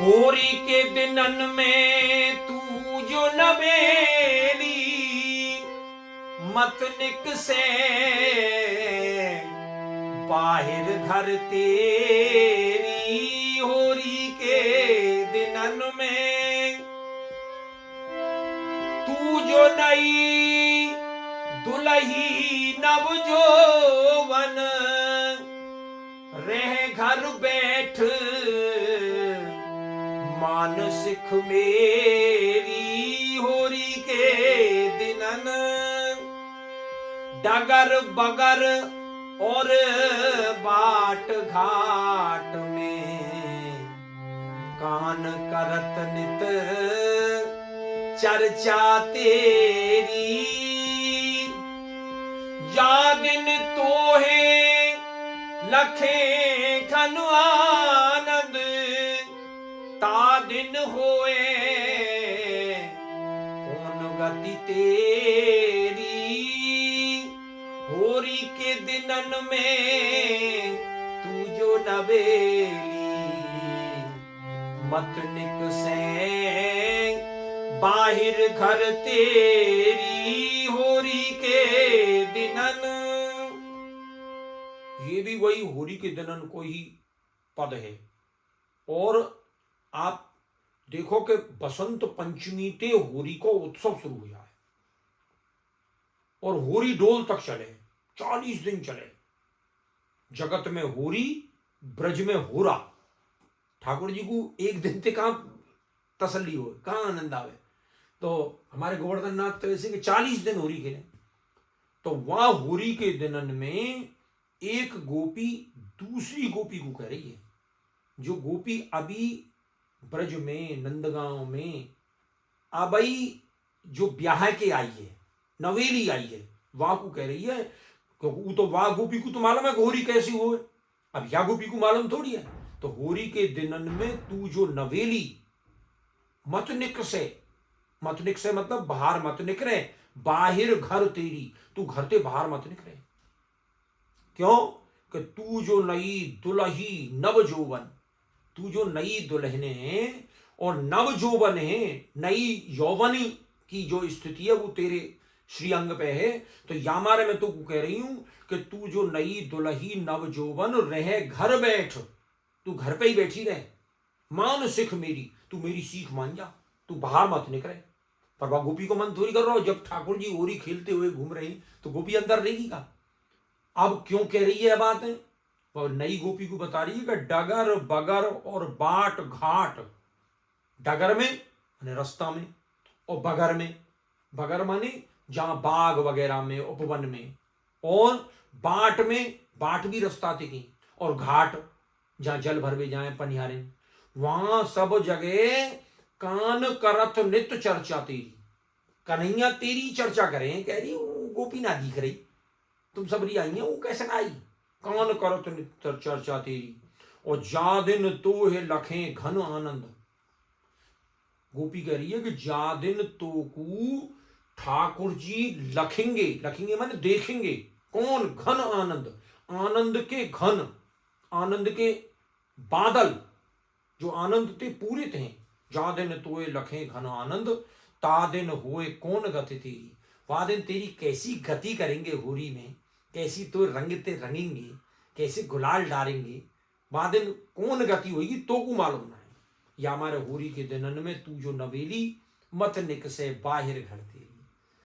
होरी के दिनन में तू जो नवेली मत निकसे बाहिर घर तेरी। होरी के दिनन में तू जो नई दुलही नव जोवन रह घर बैठ मानसिक मेरी। होरी के दिनन डगर बगर और बाट घाट में कान करत नित चर्चा तेरी। जागिन तोहे लखे खन आनंद ता दिन होए कौन गति तेरी। होरी के दिनन में तू जो नवेली मत निकसे बाहिर घर तेरी। होरी के दिनन, ये भी वही होरी के दिनन को ही पद है। और आप देखो कि बसंत पंचमी ते होरी को उत्सव शुरू हुआ है और होरी डोल तक चले, 40 दिन चले। जगत में होरी, ब्रज में होरा। ठाकुर जी को एक दिन ते कहां तसल्ली हो, कहां आनंद आवे। तो हमारे गोवर्धन नाथ तो ऐसे कि 40 दिन होरी खेले। तो वहां होरी के दिनन में एक गोपी दूसरी गोपी को कह रही है, जो गोपी अभी ब्रज में नंदगांव में अबई जो ब्याह के आई है, नवेली आई है, वहां को कह रही है। क्योंकि तो वहां गोपी को तो मालूम है होरी कैसी हो, अब या गोपी को मालूम थोड़ी है। तो होरी के दिनन में तू जो नवेली मत निकसे, मत निकसे मतलब बाहर मत निकले, बाहिर घर तेरी, तू घर ते बाहर मत निकले। क्यों कि तू जो नई दुलही नव जोवन, तू जो नई दुल्हने हैं और नव जोवन है, नई यौवनी की जो स्थिति है वो तेरे श्रीअंग पे है। तो यामारे में तो कह रही हूं कि तू जो नई दुल्ही नव जोवन रहे घर बैठ, तू घर पे ही बैठी रहे, मान सिख मेरी, तू मेरी सीख मान जा, तू बाहर मत निकले। पर वह गोपी को मन थोड़ी कर रहा हो, जब ठाकुर जी होरी खेलते हुए घूम रहे हैं तो गोपी अंदर रहेगी का। अब क्यों कह रही है बात है, और नई गोपी को बता रही है कि डगर बगर और बाट घाट, डगर में माने रास्ता में, और बगर में, बगर माने जहां बाग वगैरह में उपवन में, और बाट में, बाट भी रास्ता थी, और घाट जहां जल भरवे जाए पनिहारे, वहां सब जगह कान करत नित्य चर्चा तेरी। कन्हैया तेरी चर्चा करें, कह रही गोपी ना दिख रही, तुम सबरी आई है, वो कैसे ना आई। कान करत नित्य चर्चा तेरी और जा दिन तो है लखे घन आनंद। गोपी कह रही है कि जा दिन तो को ठाकुर जी लखेंगे, लखेंगे माने देखेंगे, कौन, घन आनंद, आनंद के घन, आनंद के बादल, जो आनंद ते पूरे थे। जा दिन तोए लखे घन आनंद ता दिन होए कौन गति तेरी। वह दिन तेरी कैसी गति करेंगे होरी में, कैसी तो रंगते रंगेंगे, कैसे गुलाल डालेंगे, वह दिन कौन गति होगी तो को मालूम ना है। या हमारे होरी के दिनन में तू जो नवेली मत निकसे बाहिर घर तेरी।